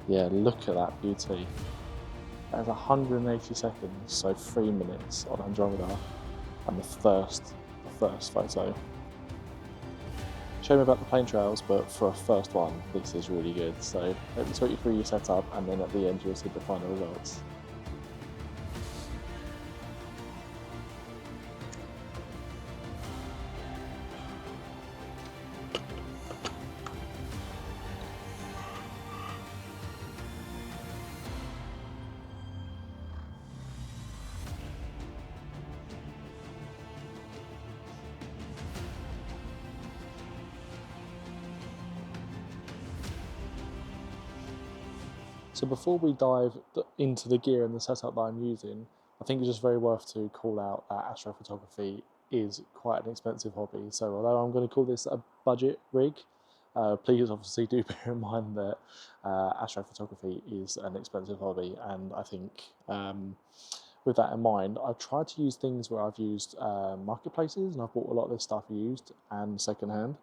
Yeah, look at that beauty. That's 180 seconds, so 3 minutes on Andromeda, and the first photo. Show me about the plane trails, but for a first one, this is really good. So let me talk you through your setup, and then at the end you'll see the final results. So before we dive into the gear and the setup that I'm using, I think it's just very worth to call out that astrophotography is quite an expensive hobby. So although I'm going to call this a budget rig, please obviously do bear in mind that astrophotography is an expensive hobby, and I think with that in mind, I've tried to use things where I've used marketplaces, and I've bought a lot of this stuff used and secondhand.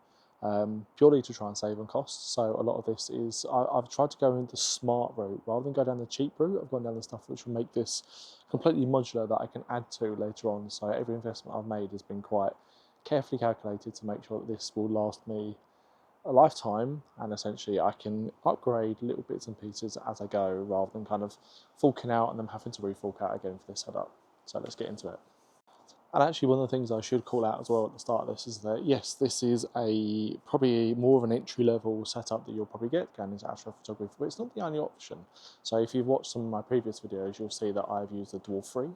Purely to try and save on costs. So a lot of this is, I've tried to go in the smart route rather than go down the cheap route. I've gone down the stuff which will make this completely modular that I can add to later on. So every investment I've made has been quite carefully calculated to make sure that this will last me a lifetime, and essentially I can upgrade little bits and pieces as I go rather than kind of forking out and then having to re-fork out again for this setup. So let's get into it. And actually, one of the things I should call out as well at the start of this is that, yes, this is probably more of an entry-level setup that you'll probably get going into astrophotography, but it's not the only option. So if you've watched some of my previous videos, you'll see that I've used the Dwarf 3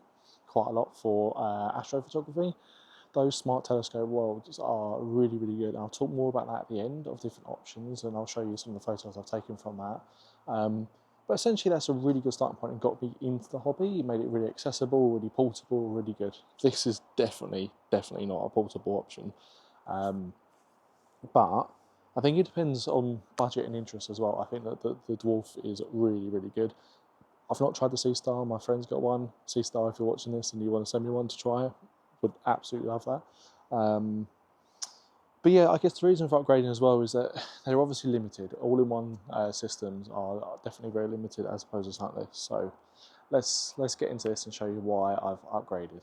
quite a lot for astrophotography. Those smart telescope worlds are really, really good. I'll talk more about that at the end of different options, and I'll show you some of the photos I've taken from that. But essentially, that's a really good starting point and got me into the hobby. It made it really accessible, really portable, really good. This is definitely not a portable option. But I think it depends on budget and interest as well. I think that the Dwarf is really, really good. I've not tried the Sea Star. My friend's got one. Sea Star, if you're watching this and you want to send me one to try, would absolutely love that. But yeah, I guess the reason for upgrading as well is that they're obviously limited. All-in-one systems are definitely very limited as opposed to something like this. So let's get into this and show you why I've upgraded.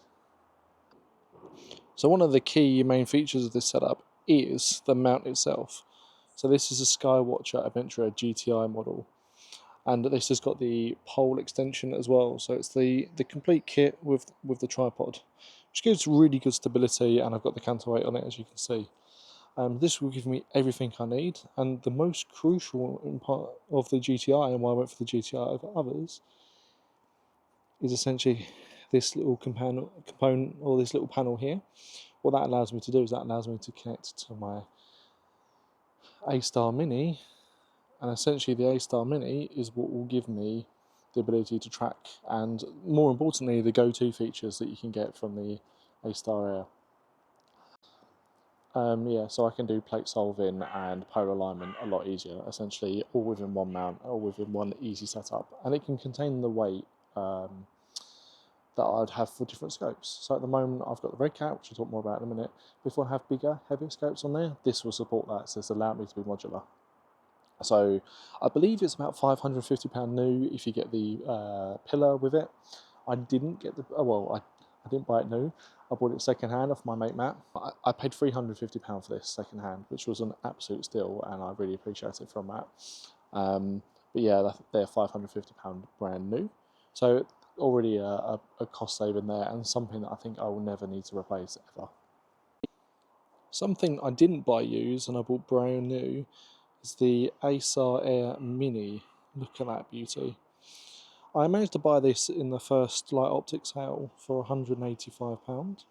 So one of the key main features of this setup is the mount itself. So this is a Skywatcher Adventurer GTi model, and this has got the pole extension as well. So it's the complete kit with the tripod, which gives really good stability, and I've got the counterweight on it, as you can see. This will give me everything I need, and the most crucial part of the GTi, and why I went for the GTi over others, is essentially this little component, or this little panel here. What that allows me to do is that allows me to connect to my ASIAIR Mini, and essentially the ASIAIR Mini is what will give me the ability to track, and more importantly, the go-to features that you can get from the ASIAIR. Yeah, so I can do plate solving and polar alignment a lot easier, essentially all within one mount, all within one easy setup, and it can contain the weight that I'd have for different scopes. So at the moment I've got the RedCat, which I'll talk more about in a minute. But if I have bigger, heavier scopes on there, this will support that, so it's allowed me to be modular. So I believe it's about £550 new if you get the pillar with it. I didn't get the, I didn't buy it new. I bought it second hand off my mate Matt. I paid £350 for this second hand, which was an absolute steal, and I really appreciate it from Matt. But yeah, they're £550 brand new. So already a cost saving there, and something that I think I will never need to replace ever. Something I didn't buy used and I bought brand new is the ASIAIR Mini. Look at that beauty. I managed to buy this in the first light optic sale for £185,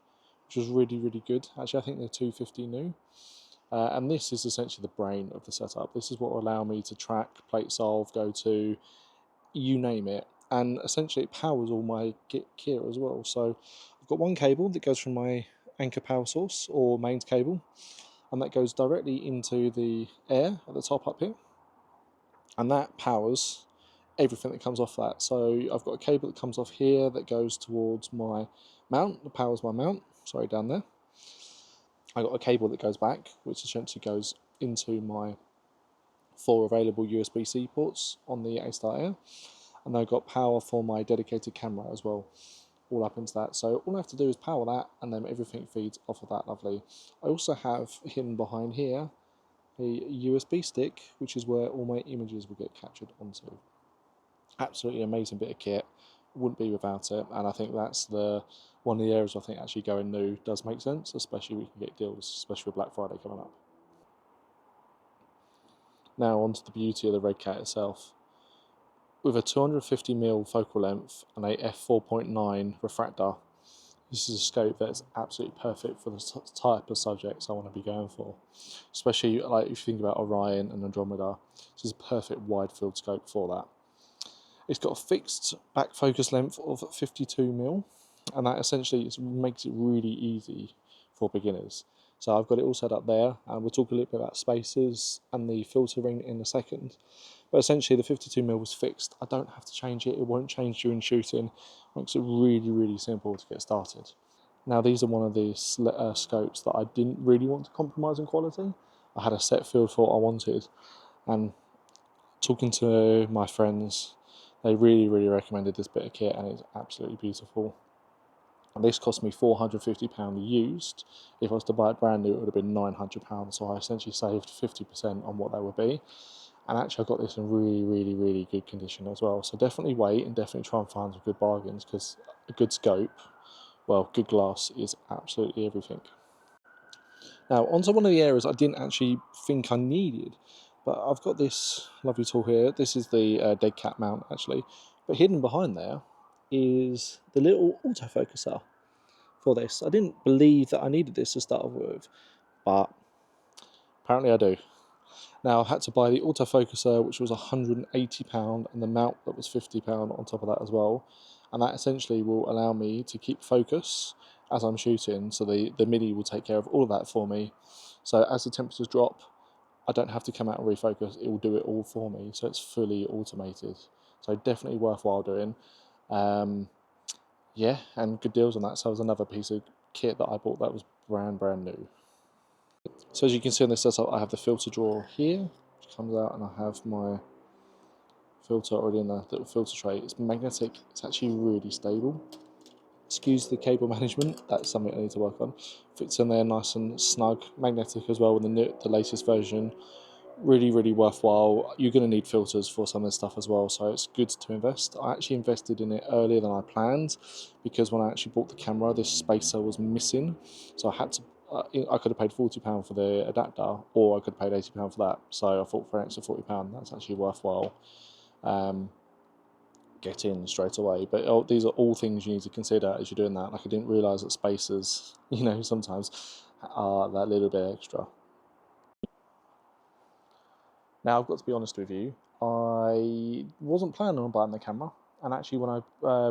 which was really, really good. Actually, I think they're £250 new. And this is essentially the brain of the setup. This is what will allow me to track, plate solve, go to, you name it. And essentially it powers all my gear as well. So I've got one cable that goes from my Anker power source or mains cable, and that goes directly into the air at the top up here, and that powers everything that comes off that. So I've got a cable that comes off here that goes towards my mount, that powers my mount, sorry, down there. I've got a cable that goes back, which essentially goes into my 4 available USB-C ports on the ASIAIR, and I've got power for my dedicated camera as well, all up into that. So all I have to do is power that, and then everything feeds off of that lovely. I also have hidden behind here a USB stick, which is where all my images will get captured onto. Absolutely amazing bit of kit, wouldn't be without it, and I think that's one of the areas I think actually going new does make sense, especially we can get deals, especially with Black Friday coming up. Now onto the beauty of the RedCat itself. With a 250mm focal length and a f4.9 refractor, this is a scope that's absolutely perfect for the type of subjects I want to be going for. Especially like if you think about Orion and Andromeda, this is a perfect wide field scope for that. It's got a fixed back focus length of 52mm, and that essentially makes it really easy for beginners. So I've got it all set up there, and we'll talk a little bit about spacers and the filter ring in a second. But essentially the 52mm was fixed. I don't have to change it, it won't change during shooting. It makes it really, really simple to get started. Now these are one of the scopes that I didn't really want to compromise in quality. I had a set field for what I wanted, and talking to my friends, they really, really recommended this bit of kit, and it's absolutely beautiful. And this cost me £450 used. If I was to buy it brand new, it would have been £900, so I essentially saved 50% on what they would be. And actually I got this in really, really, really good condition as well. So definitely wait and definitely try and find some good bargains, because a good scope, well, good glass is absolutely everything. Now onto one of the areas I didn't actually think I needed, but I've got this lovely tool here. This is the dead cat mount actually, but hidden behind there is the little autofocuser for this. I didn't believe that I needed this to start with, but apparently I do. Now I had to buy the autofocuser, which was £180, and the mount that was £50 on top of that as well, and that essentially will allow me to keep focus as I'm shooting, so the MIDI will take care of all of that for me. So as the temperatures drop, I don't have to come out and refocus, it will do it all for me, so it's fully automated. So definitely worthwhile doing. Yeah, and good deals on that. So that was another piece of kit that I bought that was brand new. So as you can see on this setup, I have the filter drawer here, which comes out, and I have my filter already in the little filter tray. It's magnetic, it's actually really stable. Excuse the cable management, that's something I need to work on. Fits in there nice and snug, magnetic as well with the latest version. Really, really worthwhile. You're going to need filters for some of this stuff as well, so it's good to invest. I actually invested in it earlier than I planned, because when I actually bought the camera, this spacer was missing, so I had to. I could have paid £40 for the adapter, or I could have paid £80 for that. So I thought for an extra £40, that's actually worthwhile. Get in straight away. But these are all things you need to consider as you're doing that. Like I didn't realise that spacers, sometimes are that little bit extra. Now I've got to be honest with you, I wasn't planning on buying the camera, and actually when I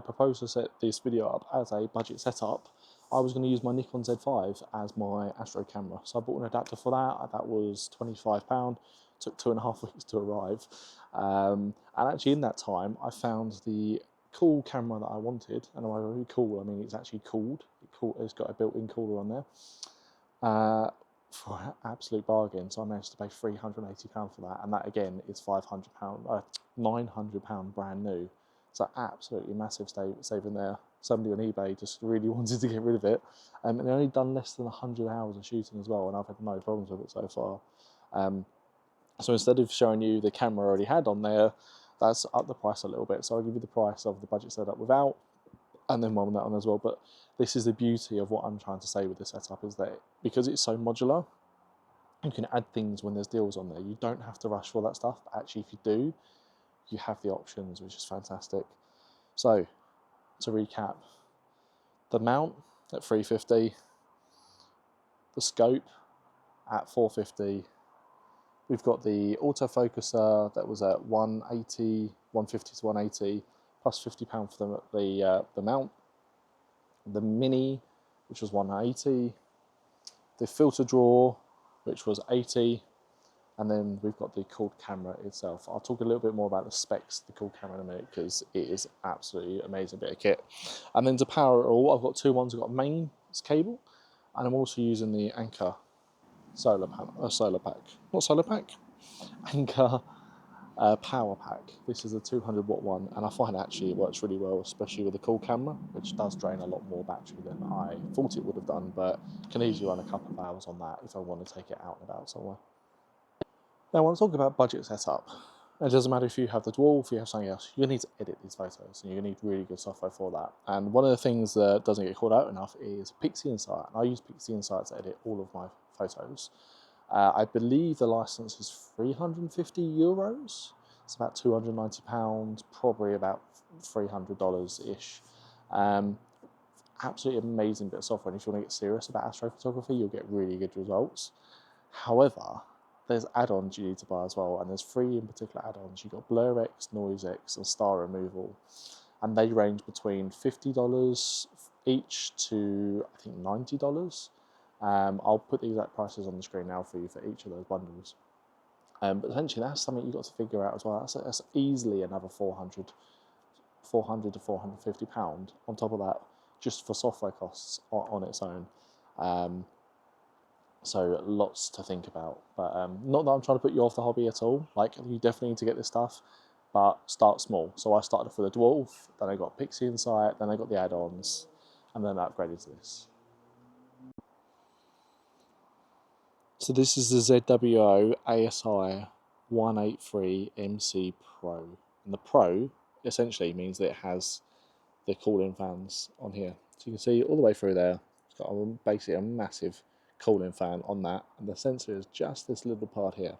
proposed to set this video up as a budget setup, I was going to use my Nikon Z5 as my Astro camera. So I bought an adapter for that was £25, took 2.5 weeks to arrive. And actually in that time I found the cool camera that I wanted, and by really cool I mean it's actually cooled. It's got a built-in cooler on there. For an absolute bargain, so I managed to pay £380 for that, and that again is £900 brand new. So absolutely massive saving there. Somebody on eBay just really wanted to get rid of it, and they only done less than 100 hours of shooting as well, and I've had no problems with it so far. So instead of showing you the camera I already had on there, that's up the price a little bit. So I'll give you the price of the budget setup without, and then one on that one as well. But this is the beauty of what I'm trying to say with this setup, is that because it's so modular, you can add things when there's deals on there. You don't have to rush for that stuff, but actually if you do, you have the options, which is fantastic. So to recap, the mount at £350, the scope at £450, we've got the autofocuser that was at £150 to £180, plus £50 for the mount, the Mini, which was £180, the filter drawer, which was £80, and then we've got the cooled camera itself. I'll talk a little bit more about the specs of the cooled camera in a minute, because it is absolutely amazing bit of kit. And then to power it all, I've got two ones. I've got a mains cable, and I'm also using the Anker solar pack. Not solar pack. Anker power pack. This is a 200-watt one, and I find actually it works really well, especially with the cool camera, which does drain a lot more battery than I thought it would have done, but can easily run a couple of hours on that if I want to take it out and about somewhere. Now, when I talk about budget setup, it doesn't matter if you have the DWO, if you have something else, you need to edit these photos, and you need really good software for that. And one of the things that doesn't get called out enough is PixInsight. I use PixInsight to edit all of my photos. I believe the license is €350. It's about £290, probably about $300-ish. Absolutely amazing bit of software, and if you want to get serious about astrophotography, you'll get really good results. However, there's add-ons you need to buy as well, and there's 3 in particular add-ons. You've got BlurX, NoiseX, and Star Removal, and they range between $50 each to, I think, $90. I'll put the exact prices on the screen now for you for each of those bundles. But essentially, that's something you've got to figure out as well. That's easily another £400 to £450 on top of that, just for software costs on its own. So lots to think about, but not that I'm trying to put you off the hobby at all. Like, you definitely need to get this stuff, but start small. So I started off with a DWO, then I got PixInsight, then I got the add-ons, and then I upgraded to this. So this is the ZWO ASIAIR Pro, and the Pro essentially means that it has the cooling fans on here. So you can see all the way through there, it's got basically a massive cooling fan on that, and the sensor is just this little part here.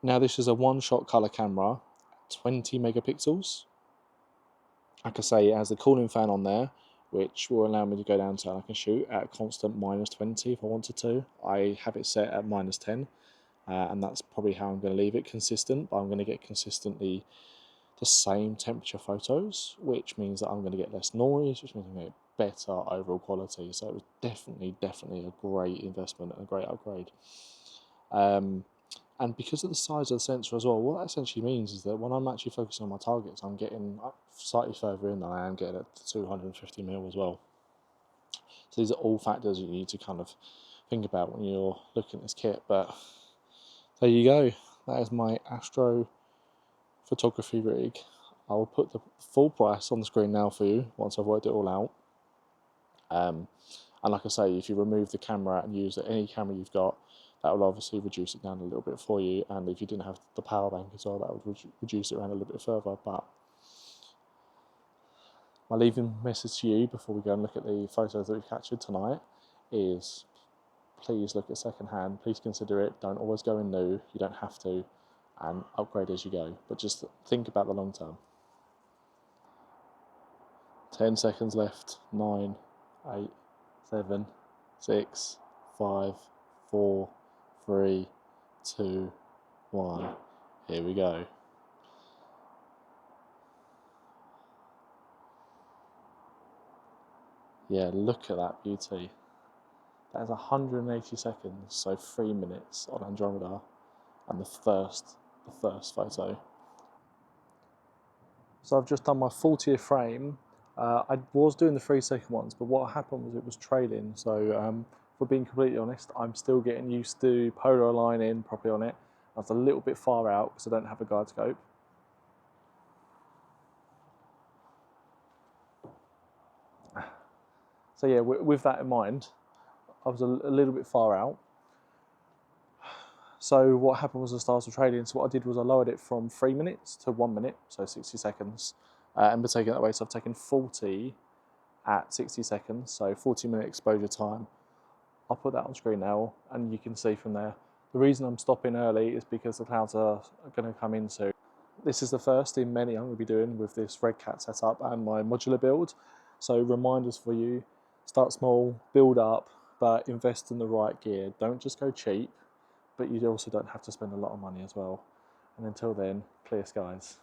Now this is a one-shot color camera, 20 megapixels. Like I say, it has the cooling fan on there, which will allow me to go down to, and I can shoot at a constant -20 if I wanted to. I have it set at -10, and that's probably how I'm going to leave it consistent, but I'm going to get consistently the same temperature photos, which means that I'm going to get less noise, which means I'm going to get better overall quality. So it was definitely a great investment and a great upgrade. And because of the size of the sensor as well, what that essentially means is that when I'm actually focusing on my targets, I'm getting slightly further in than I am getting at 250mm as well. So these are all factors you need to kind of think about when you're looking at this kit. But there you go. That is my Astrophotography Rig. I will put the full price on the screen now for you once I've worked it all out. And like I say, if you remove the camera and use any camera you've got, that will obviously reduce it down a little bit for you. And if you didn't have the power bank as well, that would reduce it around a little bit further. But my leaving message to you before we go and look at the photos that we've captured tonight is, please look at second-hand. Please consider it. Don't always go in new. You don't have to, and upgrade as you go. But just think about the long term. 10 seconds left. 9, 8, 7, 6, 5, 4, 3, 2, 1. Here we go. Yeah, look at that beauty. That is 180 seconds, so 3 minutes on Andromeda, and the first photo. So I've just done my 40th frame. I was doing the 3-second ones, but what happened was it was trailing. So for being completely honest, I'm still getting used to polar aligning properly on it. I was a little bit far out because I don't have a guide scope. So yeah, with that in mind, I was a little bit far out. So what happened was I started trailing. So what I did was I lowered it from 3 minutes to 1 minute, so 60 seconds. And by taking that away, so I've taken 40 at 60 seconds, so 40-minute exposure time. I'll put that on screen now, and you can see from there. The reason I'm stopping early is because the clouds are going to come in soon. This is the first in many I'm going to be doing with this RedCat setup and my modular build. So reminders for you: start small, build up, but invest in the right gear. Don't just go cheap, but you also don't have to spend a lot of money as well. And until then, clear skies.